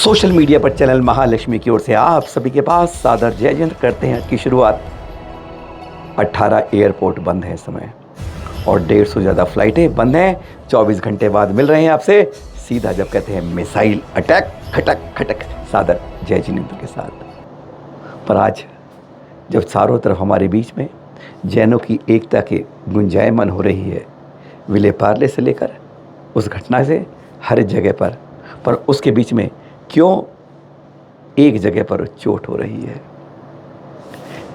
Social media पर channel Mahalakshmi की ओर से आप सभी के पास सादर जय जयंत करते हैं की शुरुआत। 18 एयरपोर्ट बंद है इस समय और 150 से ज़्यादा फ्लाइटें बंद हैं। 24 घंटे बाद मिल रहे हैं आपसे सीधा जब कहते हैं मिसाइल अटैक, खटक खटक सादर जय जिनेंद्र के साथ। पर आज जब चारों तरफ हमारे बीच में जैनों की एकता के गुंजायमान हो रही है, विले पार्ले से लेकर उस घटना से हर जगह पर उसके बीच में क्यों एक जगह पर चोट हो रही है।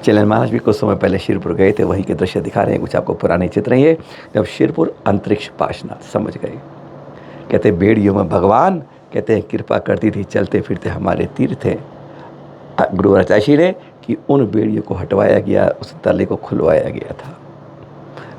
चलन महाराज भी कुछ समय पहले शिरपुर गए थे, वहीं के दृश्य दिखा रहे हैं कुछ आपको पुराने चित्र हैं। ये जब शिरपुर अंतरिक्ष पाशनाथ समझ गए, कहते बेड़ियों में भगवान कहते हैं कृपा करती थी, चलते फिरते हमारे तीर्थ थे। गुरु रचाशी ने कि उन बेड़ियों को हटवाया गया, उस तले को खुलवाया गया था।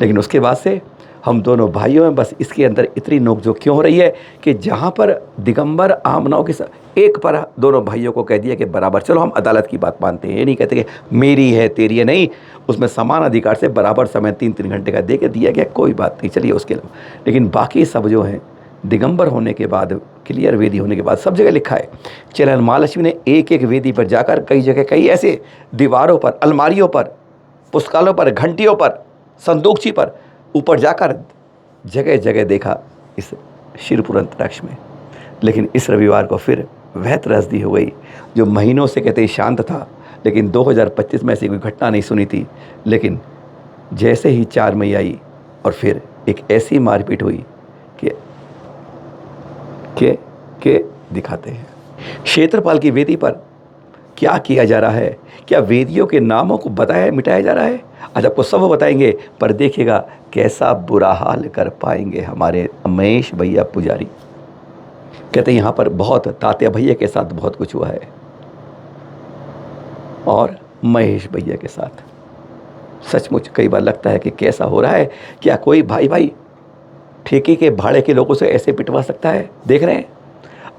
लेकिन उसके बाद से हम दोनों भाइयों में बस इसके अंदर इतनी नोकझोंक क्यों हो रही है कि जहाँ पर दिगंबर आमनाओं के साथ एक पर दोनों भाइयों को कह दिया कि बराबर चलो हम अदालत की बात मानते हैं, ये नहीं कहते कि मेरी है तेरी है, नहीं, उसमें समान अधिकार से बराबर समय 3-3 घंटे का दे के दिया गया, कोई बात नहीं, चलिए उसके अलावा। लेकिन बाकी सब जो हैं दिगंबर होने के बाद, क्लियर वेदी होने के बाद सब जगह लिखा है। चलन महालक्ष्मी ने एक एक वेदी पर जाकर कई जगह कई ऐसे दीवारों पर, अलमारियों पर, पुस्तकालों पर, घंटियों पर, संदूकची पर ऊपर जाकर जगह जगह देखा इस शिरपुर अंतरिक्ष में। लेकिन इस रविवार को फिर वह त्रसदी हो गई जो महीनों से कहते शांत था, लेकिन 2025 में ऐसी कोई घटना नहीं सुनी थी। लेकिन जैसे ही 4 मई आई और फिर एक ऐसी मारपीट हुई कि दिखाते हैं क्षेत्रपाल की वेदी पर क्या किया जा रहा है। क्या वेदियों के नामों को बताया मिटाया जा रहा है? आज आपको सब बताएंगे, पर देखिएगा कैसा बुरा हाल कर पाएंगे हमारे महेश भैया पुजारी। कहते हैं यहाँ पर बहुत तात्या भैया के साथ बहुत कुछ हुआ है और महेश भैया के साथ सचमुच कई बार लगता है कि कैसा हो रहा है। क्या कोई भाई भाई ठेके के भाड़े के लोगों से ऐसे पिटवा सकता है? देख रहे हैं,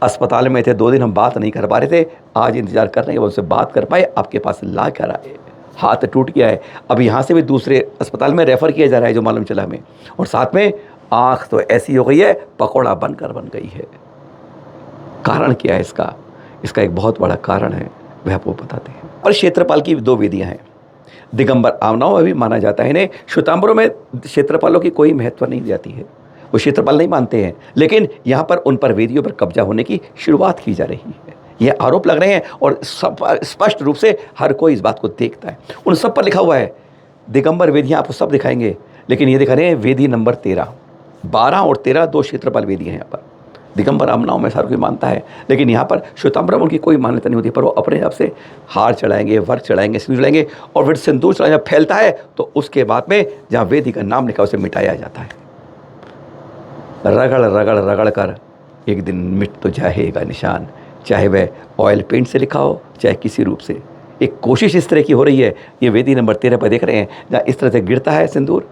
अस्पताल में थे 2 दिन, हम बात नहीं कर पा रहे थे, आज इंतजार कर रहे हैं उनसे बात कर पाए, आपके पास ला कर आए। हाथ टूट गया है, अब यहाँ से भी दूसरे अस्पताल में रेफ़र किया जा रहा है जो मालूम चला हमें। और साथ में आँख तो ऐसी हो गई है पकौड़ा बनकर बन गई है। कारण क्या है इसका? इसका एक बहुत बड़ा कारण है, वह आपको बताते हैं। और क्षेत्रपाल की 2 वेदियाँ हैं। दिगंबर आमनाओं में भी माना जाता है इन्हें, श्वेतांबरों में क्षेत्रपालों की कोई महत्व नहीं जाती है, वो क्षेत्रपाल नहीं मानते हैं। लेकिन यहाँ पर उन पर वेदियों पर कब्जा होने की शुरुआत की जा रही है, ये आरोप लग रहे हैं और सब स्पष्ट रूप से हर कोई इस बात को देखता है। उन सब पर लिखा हुआ है दिगंबर वेदियाँ, आपको सब दिखाएंगे। लेकिन ये दिखा रहे हैं वेदी नंबर 13, 12 और 13 2 क्षेत्रपाल वेदियाँ हैं। यहाँ पर दिगंबर आमनाओं में हर कोई मानता है, लेकिन यहाँ पर श्वेतांबरों की कोई मान्यता नहीं होती। पर वो अपने आप से हार चढ़ाएंगे, वर्क चढ़ाएंगे, सिंदूर चढ़ाएंगे और फिर सिंदूर चढ़ाया जब फैलता है तो उसके बाद में जहाँ वेदी का नाम लिखा उसे मिटाया जाता है। रगड़ रगड़ रगड़ कर एक दिन मिट तो जाएगा निशान, चाहे वह ऑयल पेंट से लिखा हो चाहे किसी रूप से। एक कोशिश इस तरह की हो रही है। ये वेदी नंबर 13 पर देख रहे हैं जहाँ इस तरह से गिरता है सिंदूर,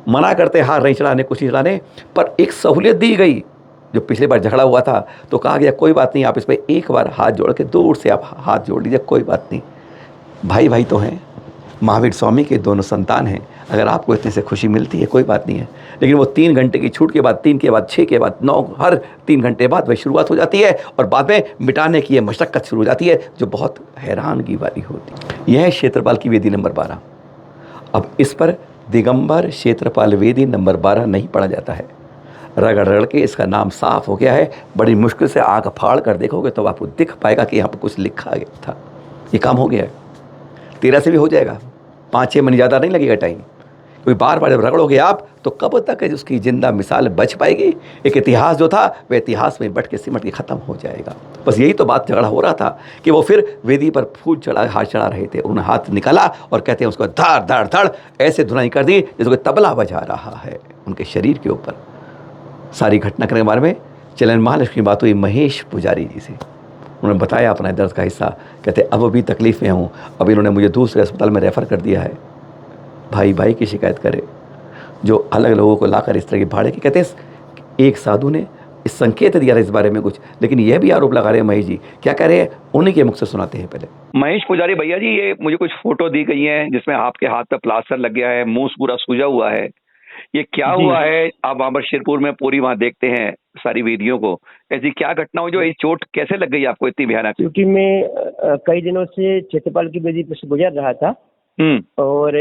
मना करते हार नहीं चढ़ाने, कुछ नहीं चढ़ाने, पर एक सहूलियत दी गई। जो पिछली बार झगड़ा हुआ था तो कहा गया कोई बात नहीं, आप इस पर एक बार हाथ जोड़ के दूर से आप हाथ जोड़ लीजिए, कोई बात नहीं, भाई भाई तो हैं, महावीर स्वामी के दोनों संतान हैं, अगर आपको इतने से खुशी मिलती है कोई बात नहीं है। लेकिन वो 3 घंटे की छूट के बाद, 3 के बाद, 6 के बाद, 9, हर 3 घंटे बाद वह शुरुआत हो जाती है और बाद में मिटाने की मशक्क़त शुरू हो जाती है, जो बहुत हैरानगी वाली होती है। यह है क्षेत्रपाल की वेदी नंबर 12। अब इस पर दिगंबर क्षेत्रपाल वेदी नंबर 12 नहीं पढ़ा जाता है। रगड़ रगड़ के इसका नाम साफ हो गया है। बड़ी मुश्किल से आँख फाड़ कर देखोगे तो आपको दिख पाएगा कि यहाँ पर कुछ लिखा गया था। ये काम हो गया है, 13 से भी हो जाएगा, 5-6 महीने ज़्यादा नहीं लगेगा टाइम। कोई बार बार जब रगड़ोगे आप तो कब तक उसकी जिंदा मिसाल बच पाएगी? एक इतिहास जो था वह इतिहास में बट के सिमट के ख़त्म हो जाएगा। बस यही तो बात झगड़ा हो रहा था कि वो फिर वेदी पर फूल चढ़ा, हाथ चढ़ा रहे थे, उन्होंने हाथ निकाला और कहते हैं उसको धड़ धड़ धड़ ऐसे धुनाई कर दी जैसे कोई तबला बजा रहा है उनके शरीर के ऊपर। सारी घटनाक्रम के बारे में चलन महालक्ष्मी की बात हुई महेश पुजारी जी से, उन्होंने बताया अपना दर्द का हिस्सा। कहते अब भी तकलीफ़ में हूँ, अब इन्होंने मुझे दूसरे अस्पताल में रेफ़र कर दिया है। भाई भाई की शिकायत करे, जो अलग लोगों को लाकर इस तरह के भाड़े के। कहते हैं एक साधु ने इस संकेत दिया था इस बारे में कुछ, लेकिन यह भी आरोप लगा रहे हैं महेश जी। क्या कह रहे हैं उन्हीं के मुख से सुनाते हैं पहले। महेश पुजारी भैया जी, ये मुझे कुछ फोटो दी गई हैं जिसमें आपके हाथ पे प्लास्टर लग गया है, मुंह पूरा सूजा हुआ है, ये क्या जी हुआ है? आप वहां पर शिरपुर में पूरी वहां देखते हैं सारी वेदियों को, ऐसी क्या घटना हुई जो ये चोट कैसे लग गई आपको इतनी भयानक? क्योंकि मैं कई दिनों से क्षेत्रपाल की वेदी पर से गुजर रहा था और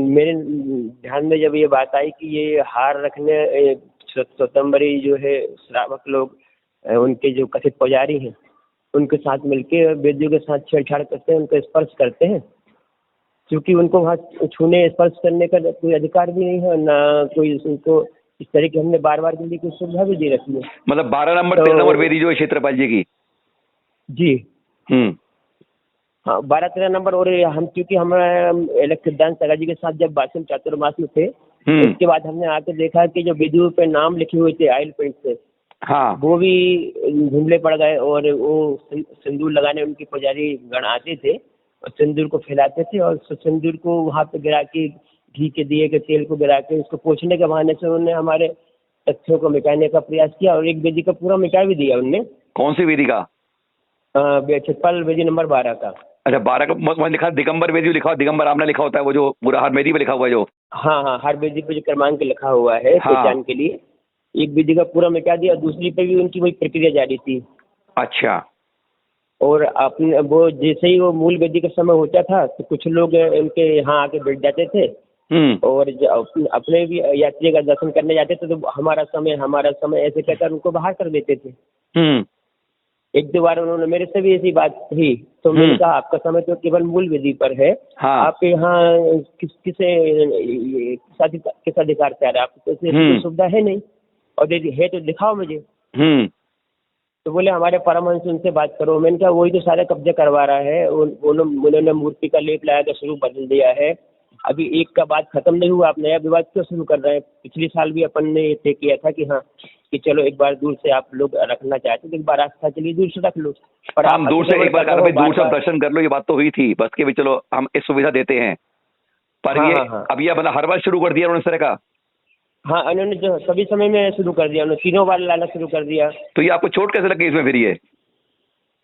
मेरे ध्यान में जब ये बात आई कि ये हार रखने स्वतंबरी जो है श्रावक लोग उनके जो कथित पुजारी हैं उनके साथ मिलके वेदियों के साथ छेड़छाड़ करते हैं, उनको स्पर्श करते हैं, क्योंकि उनको वहाँ छूने स्पर्श करने का कोई अधिकार भी नहीं है, ना कोई उनको इस तरह की हमने बार बार के लिए कोई सुविधा भी दे रखी है। मतलब 12 नंबर 13 नंबर वेदी जो है क्षेत्रपाल जी की? जी हम्म हाँ, 12-13 नंबर। और हम क्योंकि हम सिद्धांत सगा जी के साथ जब बासिम चातुर्मास में थे उसके बाद हमने आके देखा कि जो वेदियों पे नाम लिखे हुए थे ऑयल पेंट से, हाँ वो भी धुंधले पड़ गए और वो सिंदूर लगाने उनके पुजारी गण आते थे और सिंदूर को फैलाते थे और सिंदूर को वहाँ पे गिरा के घी के दिए के तेल को गिरा के उसको पोंछने के बहाने से उन्होंने हमारे तथ्यों को मिटाने का प्रयास किया और एक वेदी का पूरा मिटा भी दिया उनने। कौन सी वेदी का? क्षेत्रपाल वेदी नंबर 12 का। अच्छा 12 का वहाँ लिखा दिगंबर वेदी लिखा हुआ, दिगंबर आपने लिखा होता है वो जो पूरा हर वेदी पे लिखा हुआ है जो? हाँ हाँ, हर वेदी पे जो क्रमांक लिखा हुआ है हाँ। पहचान के लिए, एक वेदी का पूरा मिटा दिया, दूसरी पे भी उनकी वही प्रक्रिया जारी थी। अच्छा। और अपने वो जैसे ही वो मूल वेदी का समय होता था तो कुछ लोग उनके यहाँ आके बैठ जाते थे और अपने भी यात्री का दर्शन करने जाते थे तो हमारा समय ऐसे कहकर उनको बाहर कर देते थे। एक दो बार उन्होंने मेरे से भी ऐसी बात कही तो मैंने कहा आपका समय तो केवल मूल वेदी पर है। हाँ। आप यहाँ किस अधिकार से आ रहे हैं? आपको कोई सुविधा है नहीं और यदि है तो दिखाओ मुझे। तो बोले हमारे परमहंस उनसे बात करो। मैंने कहा वही तो सारे कब्जे करवा रहा है, उन्होंने मूर्ति का लेप लगा कर स्वरूप बदल दिया है। अभी एक का बात खत्म नहीं हुआ, आप नया विवाद क्यों शुरू कर रहे हैं? पिछले साल भी अपन ने ये तय किया था कि हाँ कि चलो एक बार दूर से आप लोग रखना चाहते तो एक बार आस्था के लिए दूर से रख लो, पर हम दूर से एक बार कर, दूर से दर्शन कर लो, ये बात तो हुई थी बस के भी चलो हम इस सुविधा देते हैं, पर हाँ, ये हाँ। अब ये अपना हर बार शुरू कर दिया उन्होंने इस तरह का? हाँ, उन्होंने जो सभी समय में शुरू कर दिया, उन्होंने 3 बार लाना शुरू कर दिया। तो ये आपको चोट कैसे लगी इसमें फिर? ये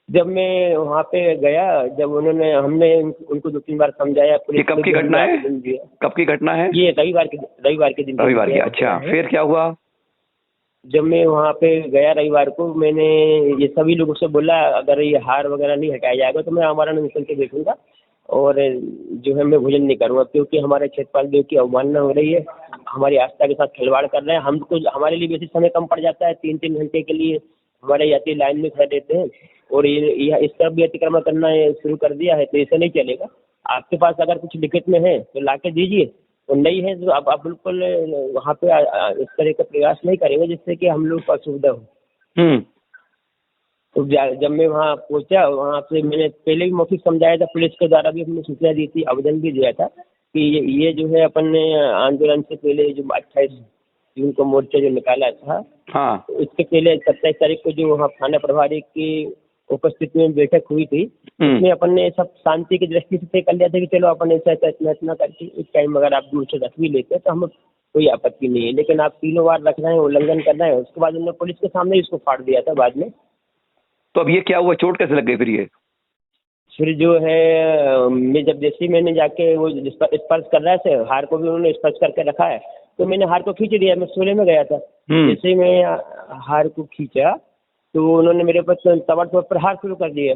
जब मैं वहाँ पे गया, जब हमने उनको 2-3 बार समझाया। ये कब की घटना है? कब की घटना है? ये रविवार के दिन। रविवार की। अच्छा, फिर क्या हुआ? जब मैं वहाँ पे गया रविवार को, मैंने ये सभी लोगों से बोला अगर ये हार वगैरह नहीं हटाया जाएगा तो मैं हमारा निकल के देखूंगा और जो है मैं भोजन नहीं करूँगा, क्योंकि हमारे क्षेत्रपाल देव की अवमानना हो रही है, हमारी आस्था के साथ खिलवाड़ कर रहे हैं। हमको हमारे लिए वैसे समय कम पड़ जाता है, 3-3 घंटे के लिए हमारे यात्री लाइन में खड़े रहते हैं और ये इस तरफ भी अतिक्रमण करना शुरू कर दिया है, तो ऐसे नहीं चलेगा। आपके पास अगर कुछ लिखित में है तो ला के दीजिए, तो नहीं है तो आप बिल्कुल वहाँ पे इस तरह का प्रयास नहीं करेंगे जिससे कि हम लोग को असुविधा हो। तो जब मैं वहाँ पहुँचा, वहाँ पे मैंने पहले भी मौखिक समझाया था, पुलिस के द्वारा भी हमने सूचना दी थी, आवेदन भी दिया था कि ये जो है अपन ने आंदोलन से पहले जो 28 जून को मोर्चा जो निकाला था, हाँ, तो इसके पहले 27 तारीख को जो वहाँ थाना प्रभारी की उपस्थिति में बैठक हुई थी, उसमें अपन ने सब शांति की दृष्टि से तय कर लिया था कि चलो अपन ऐसा इतना करके इस टाइम अगर आप दूर से रख भी लेते हैं तो हम कोई आपत्ति नहीं है, लेकिन आप 3 बार रख रहे हैं, उल्लंघन कर रहे हैं। उसके बाद उन्होंने पुलिस के सामने इसको फाड़ दिया था बाद में। तो अब ये क्या हुआ? चोट कैसे लग गई फिर ये? फिर जो है मैं जब जैसे ही मैंने जाके वो स्पर्श कर रहा है, हार को भी उन्होंने स्पर्श करके रखा है, तो मैंने हार को खींच दिया। मैं सोले में गया था, जैसे ही मैं हार को खींचा तो उन्होंने मेरे पर ताबड़तोड़ प्रहार शुरू कर दिया।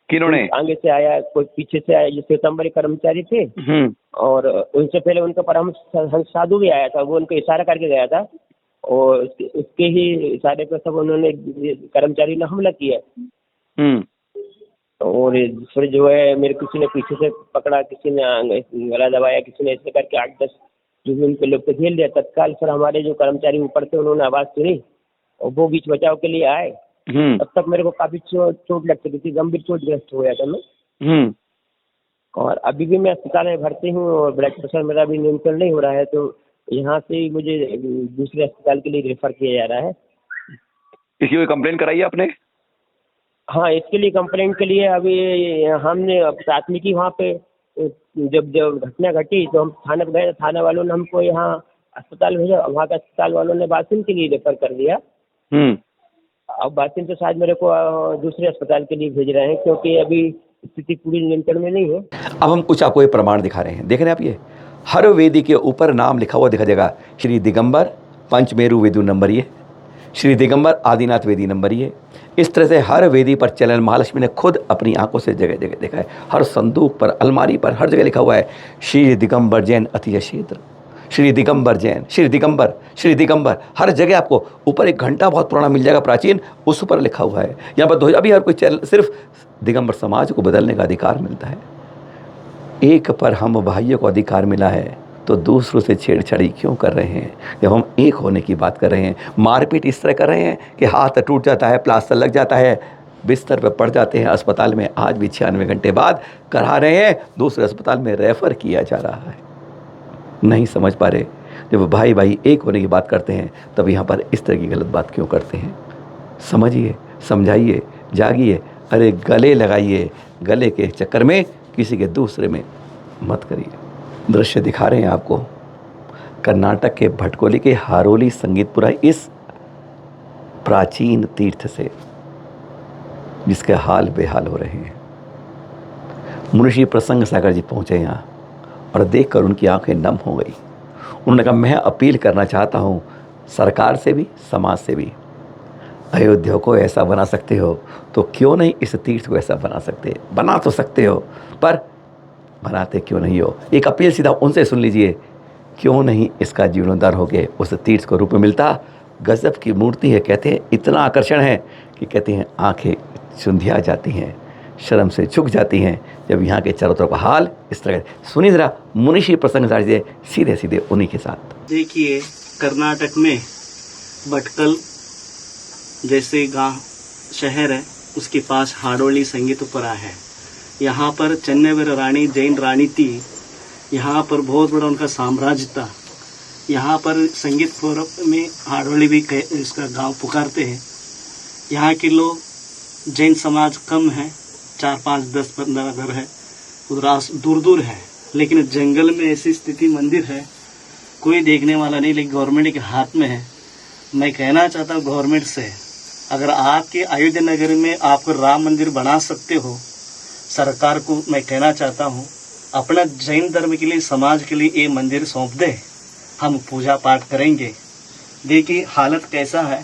किन्होंने? आगे से आया, कोई पीछे से आया, जो सितंबरी कर्मचारी थे और उनसे पहले उनका परमहंस साधु भी आया था, वो उनको इशारा करके गया था और उसके ही इशारे पर सब उन्होंने कर्मचारी ने हमला किया। और फिर जो है मेरे किसी ने पीछे से पकड़ा, किसी ने गला दबाया, किसी ने ऐसे करके 8-10 जो भी उनके लोग को झेल दिया। तत्काल फिर हमारे जो कर्मचारी ऊपर थे उन्होंने आवाज़ सुनी और वो बीच बचाव के लिए आए। तब तक मेरे को काफ़ी चोट लग चुकी थी, गंभीर चोटग्रस्त हो गया था मैं। और अभी भी मैं अस्पताल में भर्ती हूँ और ब्लड प्रेशर मेरा भी नियंत्रण नहीं हो रहा है, तो यहाँ से ही मुझे दूसरे अस्पताल के लिए रेफर किया जा रहा है। इसकी कोई कंप्लेन कराई है आपने? हाँ, इसके लिए कंप्लेंट के लिए अभी हमने प्राथमिकी वहाँ पे जब घटना घटी तो हम थाने पे गए, थाने वालों ने हमको यहाँ अस्पताल भेजा, वहाँ के अस्पताल वालों ने बासिम के लिए रेफर कर दिया। अब बासिम से शायद मेरे को दूसरे अस्पताल के लिए भेज रहे हैं, क्योंकि अभी स्थिति पूरी नियंत्रण में नहीं है। अब हम कुछ आपको ये प्रमाण दिखा रहे हैं, देख रहे हैं आप ये हर वेदी के ऊपर नाम लिखा हुआ दिखा देगा, श्री दिगंबर पंचमेरु वेदु नंबर ये, श्री दिगंबर आदिनाथ वेदी नंबर ये। इस तरह से हर वेदी पर चलन महालक्ष्मी ने खुद अपनी आंखों से जगह जगह देखा है। हर संदूक पर, अलमारी पर, हर जगह लिखा हुआ है श्री दिगंबर जैन अतिय क्षेत्र, श्री दिगंबर जैन, श्री दिगंबर, श्री दिगंबर। हर जगह आपको ऊपर एक घंटा बहुत पुराना मिल जाएगा प्राचीन, उस पर लिखा हुआ है। यहाँ पर अभी हर कोई चैनल सिर्फ दिगंबर समाज को बदलने का अधिकार मिलता है। एक पर हम भाइयों को अधिकार मिला है तो दूसरों से छेड़छाड़ी क्यों कर रहे हैं? जब हम एक होने की बात कर रहे हैं, मारपीट इस तरह कर रहे हैं कि हाथ टूट जाता है, प्लास्टर लग जाता है, बिस्तर पर पड़ जाते हैं अस्पताल में, आज भी 96 घंटे बाद करा रहे हैं, दूसरे अस्पताल में रेफ़र किया जा रहा है। नहीं समझ पा रहे, जब भाई भाई एक होने की बात करते हैं तब यहाँ पर इस तरह की गलत बात क्यों करते हैं? समझिए, समझाइए, जागिए, अरे गले लगाइए, गले के चक्कर में किसी के दूसरे में मत करिए। दृश्य दिखा रहे हैं आपको कर्नाटक के भटकोली के हारोली संगीतपुरा, इस प्राचीन तीर्थ से जिसके हाल बेहाल हो रहे हैं। मुनिषी प्रसंग सागर जी पहुँचे यहाँ और देखकर उनकी आंखें नम हो गई। उन्होंने कहा, मैं अपील करना चाहता हूँ सरकार से भी, समाज से भी, अयोध्या को ऐसा बना सकते हो तो क्यों नहीं इस तीर्थ को ऐसा बना तो सकते हो, पर बनाते क्यों नहीं हो? एक अपील सीधा उनसे सुन लीजिए, क्यों नहीं इसका जीर्णोद्धार होके उस तीर्थ को रूप मिलता? गजब की मूर्ति है, कहते हैं इतना आकर्षण है कि कहते हैं आंखें चुंधिया जाती हैं, शर्म से झुक जाती हैं जब यहाँ के चारों तरफ का हाल इस तरह। सुनिए ज़रा मुनिषी प्रसंग साझे सीधे सीधे उन्हीं के साथ। देखिए, कर्नाटक में भटकल जैसे गांव शहर है, उसके पास हाडोली संगीतपुरा है। यहाँ पर चन्नेवर रानी, जैन रानी थी। यहाँ पर बहुत बड़ा उनका साम्राज्य था। यहाँ पर संगीतपुर में हाडोली भी इसका गांव पुकारते हैं। यहाँ के लोग जैन समाज कम है, 4, 5, 10, 15 घर है, उधर दूर दूर है, लेकिन जंगल में ऐसी स्थिति मंदिर है, कोई देखने वाला नहीं, लेकिन गवर्नमेंट के हाथ में है। मैं कहना चाहता हूँ गवर्नमेंट से, अगर आपके अयोध्या नगर में आप राम मंदिर बना सकते हो, सरकार को मैं कहना चाहता हूँ अपना जैन धर्म के लिए, समाज के लिए ये मंदिर सौंप दे, हम पूजा पाठ करेंगे। देखिए हालत कैसा है।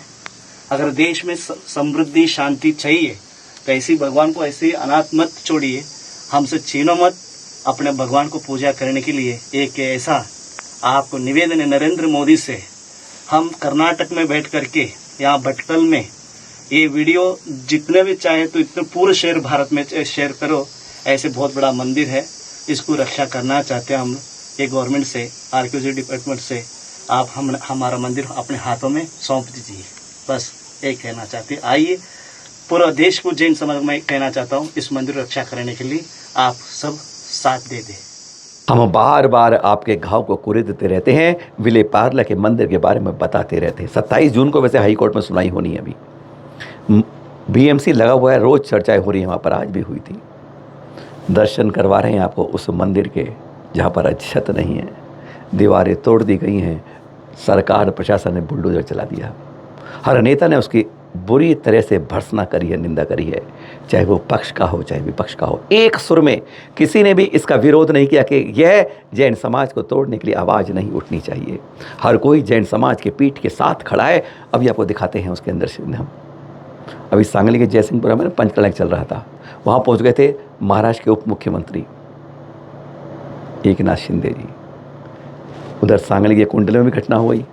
अगर देश में समृद्धि शांति चाहिए तो ऐसी भगवान को ऐसे अनाथ मत छोड़िए, हमसे छीनो मत। अपने भगवान को पूजा करने के लिए एक ऐसा आपको निवेदन है नरेंद्र मोदी से, हम कर्नाटक में बैठ करके यहाँ भटकल में ये वीडियो जितने भी चाहे तो इतने पूरे शहर भारत में शेयर करो। ऐसे बहुत बड़ा मंदिर है, इसको रक्षा करना चाहते हैं हम। ये गवर्नमेंट से, आर्कियोलॉजी डिपार्टमेंट से आप हमारा मंदिर अपने हाथों में सौंप दीजिए। बस एक कहना चाहते हैं, आइए पूरा देश को जैन समाज में कहना चाहता हूँ, इस मंदिर रक्षा करने के लिए आप सब साथ दे दें। हम बार बार आपके घाव को कुरेदते रहते हैं, विले पार्ले के मंदिर के बारे में बताते रहते हैं। 27 जून को वैसे हाई कोर्ट में सुनाई होनी है, अभी बीएमसी लगा हुआ है, रोज़ चर्चाएं हो रही हैं, वहाँ पर आज भी हुई थी। दर्शन करवा रहे हैं आपको उस मंदिर के जहाँ पर छत नहीं है, दीवारें तोड़ दी गई हैं, सरकार प्रशासन ने बुलडोजर चला दिया। हर नेता ने उसकी बुरी तरह से भर्त्सना करी है, निंदा करी है, चाहे वो पक्ष का हो चाहे विपक्ष का हो। एक सुर में किसी ने भी इसका विरोध नहीं किया कि यह जैन समाज को तोड़ने के लिए आवाज़ नहीं उठनी चाहिए। हर कोई जैन समाज के पीठ के साथ खड़ा है। अभी आपको दिखाते हैं उसके अंदर से हम अभी सांगली के जयसिंहपुरा में पंचकला चल रहा था, वहाँ पहुँच गए थे महाराष्ट्र के उप मुख्यमंत्री एकनाथ शिंदे जी। उधर सांगली के कुंडल में भी घटना हो गई,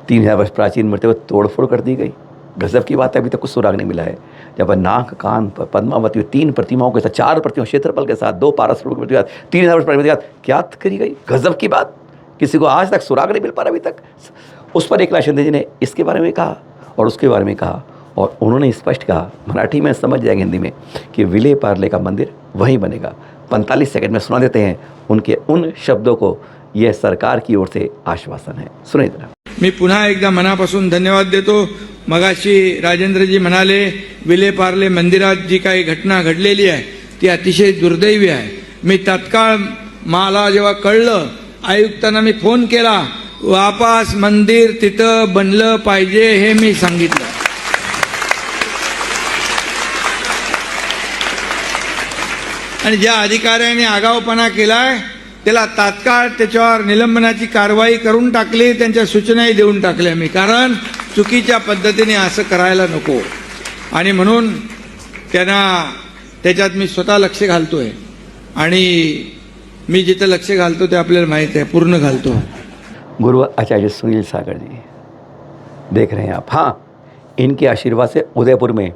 3000 वर्ष प्राचीन मूर्ति को तोड़फोड़ कर दी गई। गजब की बात है, अभी तक कुछ सुराग नहीं मिला है। जब नाक कान पद्मावती 3 प्रतिमाओं के साथ, 4 प्रतिमाओं क्षेत्रफल के साथ, 2 पारस के साथ, 3000 वर्ष प्राचीन क्या करी गई। गजब की बात, किसी को आज तक सुराग नहीं मिल पा रहा अभी तक। उस पर एकनाथ शिंदे जी ने इसके बारे में कहा और उसके बारे में कहा, और उन्होंने स्पष्ट कहा, मराठी में समझ जाएंगे, हिंदी में, कि विले पार्ले का मंदिर वहीं बनेगा। 45 सेकंड में सुना देते हैं उनके उन शब्दों को। यह सरकार की ओर से आश्वासन है, सुनिए जरा। मी पुन्हा एकदा मनापासून धन्यवाद देतो। मगाशी राजेंद्रजी म्हणाले विले पार्ले मंदिरात जी काही घटना घडलेली आहे ती अतिशय दुर्दैवी आहे। मी तत्काळ मला जेव्हा कळलं, आयुक्तांना मी फोन केला, वापस मंदिर तिथं बनलं पाहिजे हे मी सांगितलं। आणि ज्या अधिकाऱ्यांनी आगाऊपणा केलाय त्याला तात्काळ त्याच्यावर निलंबनाची कारवाई करून टाकली, त्यांच्या सूचनाही देऊन टाकल्या मी, कारण चुकीच्या पद्धतीने असं करायला नको. आणि म्हणून त्यांना त्याच्यात मी स्वतः लक्ष घालतोय, आणि मी जिथं लक्ष घालतो ते आपल्याला माहीत आहे, पूर्ण घालतो. गुरु आचार्य सुनील सागर जी देख रहे हैं आप. हाँ, इनके आशीर्वाद से उदयपुर में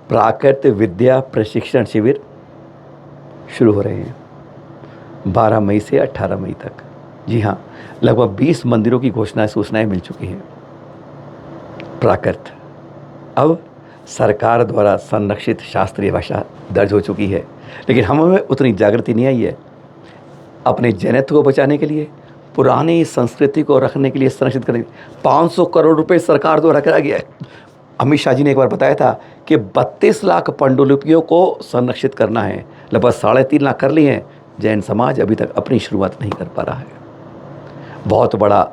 प्राकृत विद्या प्रशिक्षण शिविर शुरू हो रहे हैं 12 मई से 18 मई तक. जी हाँ, लगभग 20 मंदिरों की सूचनाएं मिल चुकी हैं. प्राकृत अब सरकार द्वारा संरक्षित शास्त्रीय भाषा दर्ज हो चुकी है, लेकिन हमें उतनी जागृति नहीं आई है. अपने जैनत्व को बचाने के लिए, पुरानी संस्कृति को रखने के लिए, संरक्षित करने के लिए 500 करोड़ रुपए सरकार द्वारा कराया गया है. अमित शाह जी ने एक बार बताया था कि 32 लाख पांडुलिपियों को संरक्षित करना है. लगभग 3.5 लाख कर लिए हैं. जैन समाज अभी तक अपनी शुरुआत नहीं कर पा रहा है. बहुत बड़ा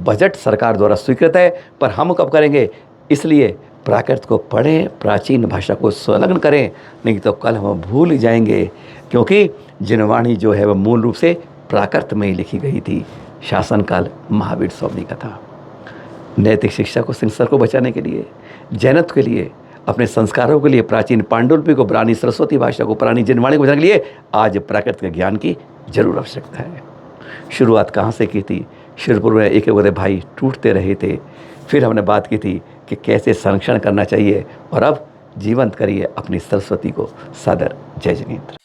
बजट सरकार द्वारा स्वीकृत है, पर हम कब करेंगे? इसलिए प्राकृत को पढ़ें, प्राचीन भाषा को संलग्न करें, नहीं तो कल हम भूल जाएंगे. क्योंकि जिनवाणी जो है वह मूल रूप से प्राकृत में ही लिखी गई थी. शासनकाल महावीर स्वामी का था. नैतिक शिक्षा को, संस्कार को बचाने के लिए, जैनत्व के लिए, अपने संस्कारों के लिए, प्राचीन पांडुलिपि को, पुरानी सरस्वती भाषा को, पुरानी जिनवाणी को बचाने के लिए आज प्राकृत के ज्ञान की जरूर आवश्यकता है. शुरुआत कहाँ से की थी? शिरपुर में एक एक भाई टूटते रहे थे. फिर हमने बात की थी कि कैसे संरक्षण करना चाहिए, और अब जीवंत करिए अपनी सरस्वती को. सादर जय जिनेंद्र.